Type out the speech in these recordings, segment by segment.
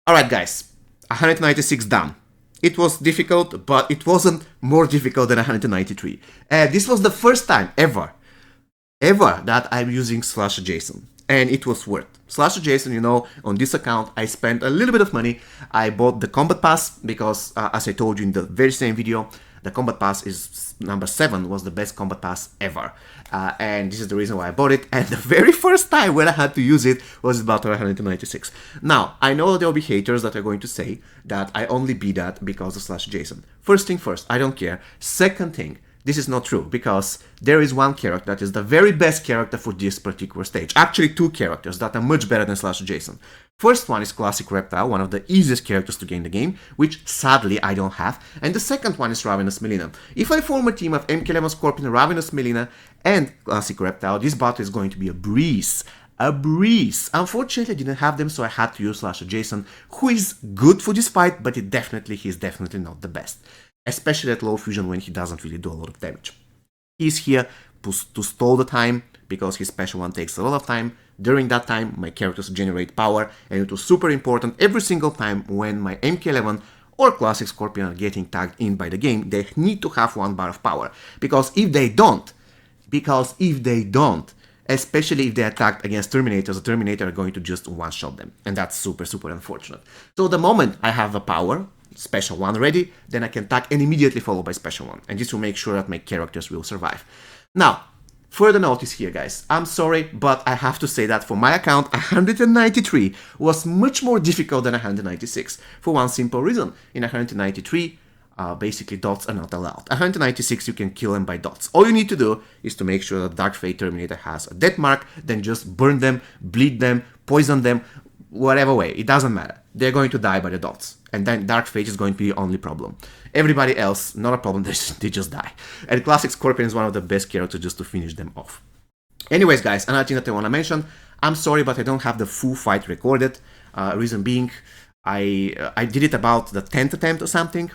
Alright guys, 196 done. It was difficult, but it wasn't more difficult than 193. This was the first time ever that I'm using /Jason. And it was worth. /Jason, you know, on this account, I spent a little bit of money. I bought the Combat Pass because, as I told you in the very same video, the Combat Pass is number 7, was the best Combat Pass ever. And this is the reason why I bought it. And the very first time when I had to use it was about 196. Now, I know there will be haters that are going to say that I only beat that because of /Jason. First thing first, I don't care. Second thing, this is not true, because there is one character that is the very best character for this particular stage. Actually, 2 characters that are much better than /Jason. First one is Classic Reptile, one of the easiest characters to gain the game, which sadly I don't have. And the second one is Ravenous Melina. If I form a team of MK11 Scorpion, Ravenous Melina, and Classic Reptile, this battle is going to be a breeze. A breeze. Unfortunately, I didn't have them, so I had to use /Jason, who is good for this fight, but he's definitely not the best. Especially at low fusion when he doesn't really do a lot of damage. He's here to stall the time, because his special one takes a lot of time. During that time, my characters generate power, and it was super important every single time when my MK11 or Classic Scorpion are getting tagged in by the game, they need to have 1 bar of power. Because if they don't, especially if they attack against Terminators, the Terminator are going to just one-shot them. And that's super unfortunate. So the moment I have a power, special one ready, then I can attack and immediately follow by special one. And this will make sure that my characters will survive. Now, further notice here, guys. I'm sorry, but I have to say that for my account, 193 was much more difficult than 196. For one simple reason. In 193, basically dots are not allowed. 196, you can kill them by dots. All you need to do is to make sure that Dark Fate Terminator has a death mark, then just burn them, bleed them, poison them, whatever way, it doesn't matter. They're going to die by the dots. And then Dark Fate is going to be the only problem. Everybody else, not a problem, they just die. And Classic Scorpion is one of the best characters just to finish them off. Anyways, guys, another thing that I want to mention, I'm sorry, but I don't have the full fight recorded. Reason being, I did it about the 10th attempt or something.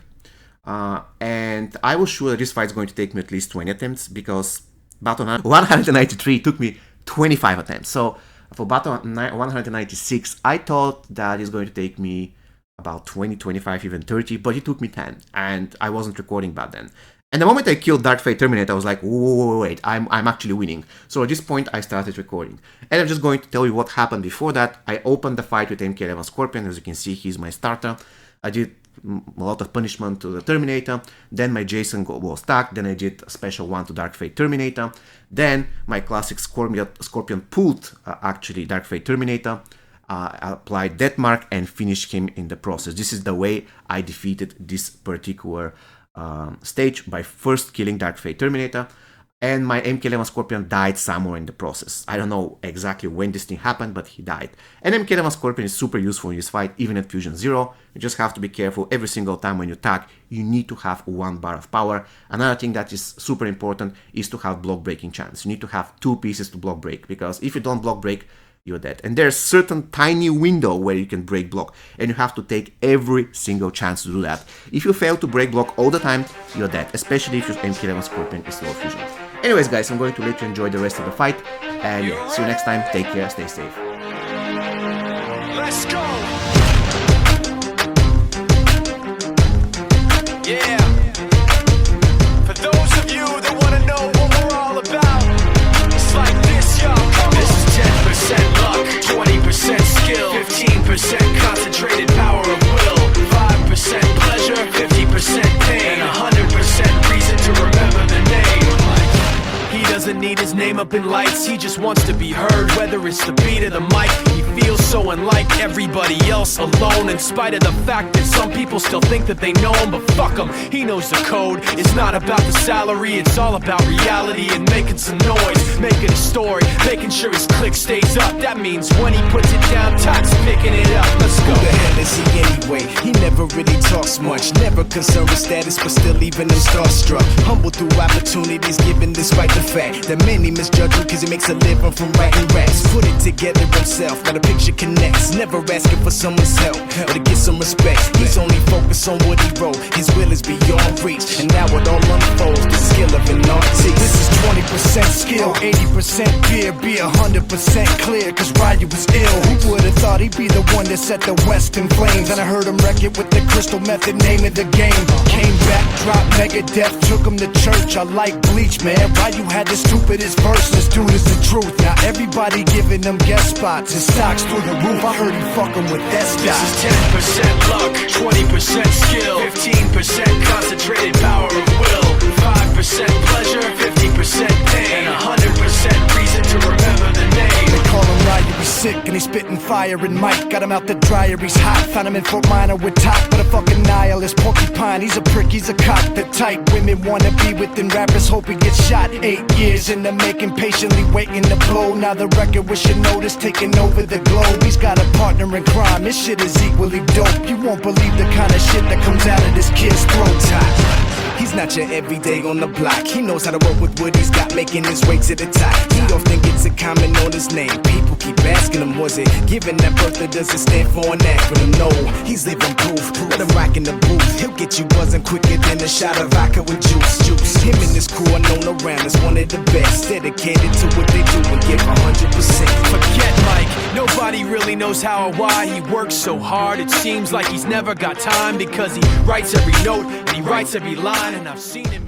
And I was sure that this fight is going to take me at least 20 attempts, because Battle 193 took me 25 attempts. So for Battle 196, I thought that it's going to take me about 20, 25, even 30, but it took me 10, and I wasn't recording back then. And the moment I killed Dark Fate Terminator, I was like, wait, I'm actually winning. So at this point, I started recording. And I'm just going to tell you what happened before that. I opened the fight with MK11 Scorpion. As you can see, he's my starter. I did a lot of punishment to the Terminator. Then my Jason was stuck. Then I did a special one to Dark Fate Terminator. Then my Classic Scorpion pulled actually Dark Fate Terminator. Applied death mark and finished him in the process. This is the way I defeated this particular stage, by first killing Dark Fate Terminator, and my MK11 Scorpion died somewhere in the process. I don't know exactly when this thing happened, but he died. And MK11 Scorpion is super useful in this fight, even at Fusion 0. You just have to be careful every single time when you attack. You need to have 1 bar of power. Another thing that is super important is to have block breaking chance. You need to have 2 pieces to block break, because if you don't block break, you're dead. And there's certain tiny window where you can break block, and you have to take every single chance to do that. If you fail to break block all the time, you're dead, especially if your MK11 Scorpion is low fusion. Anyways, guys, I'm going to let you enjoy the rest of the fight, and yeah, see you next time. Take care, stay safe. Let's go. Yeah. For those of you that want to know what we're all about, it's like this, yo. This is 10% luck, 20% skill, 15% concentrated power of will, 5% pleasure, 50% pain, and 100% reason to remember the name. He doesn't need his name up in lights, he just wants to be heard, whether it's the beat or the mic. He feels so unlike everybody else, alone, in spite of the fact that some people still think that they know him, but fuck him, he knows the code. It's not about the salary, it's all about reality and making some noise, making a story, making sure his click stays up. That means when he puts it down, Todd's picking it up. Let's go. Who the hell is he anyway? He never really talks much, never concerned with status, but still leaving him starstruck. Humble through opportunities given, despite the fact that many misjudge him cause he makes a living from writing raps. Put it together himself, got a picture connects, never asking for someone's help or to get some respect. He's only focused on what he wrote, his will is beyond reach, and now it all unfolds, the skill of an artist. This is 20% skill, 80% fear, be 100% clear, cause Ryu was ill. Who would've thought he'd be the one that set the West in flames. And I heard him wreck it with the crystal method, name of the game. Came back, dropped Megadeth, took him to church. I like Bleach, man. Why you had the stupidest verse? This dude is the truth. Now everybody giving them guest spots and stocks through the roof. I heard he fucking with that stock. This is 10% luck, 20% skill, 15% concentrated power of will, 5% pleasure, 50% pain, and 100% reason to remember the name. They call him Ryu, he's sick and he's spitting fire. And Mike got him out the dryer, he's hot. Found him in Fort Minor with top, but a fucking nihilist porcupine. He's a prick, he's a cock. The type women wanna be within rappers, hope he gets shot. 8 years in the making, patiently waiting to blow. Now the record with your notice taking over the globe. He's got a partner in crime, this shit is equally dope. You won't believe the kind of shit that comes out of this kid's throat. He's not your everyday on the block. He knows how to work with what he's got, making his way to the top. He often gets a comment on his name. People keep asking him, was it given that birth or does it stand for an acronym? No, he's living proof. Let him rock in the booth. He'll get you buzzing quicker than a shot of vodka with juice. Him and his crew are known around as one of the best. Dedicated to what they do and give 100%. Forget Mike, nobody really knows how or why he works so hard. It seems like he's never got time because he writes every note and he writes every line, and I've seen him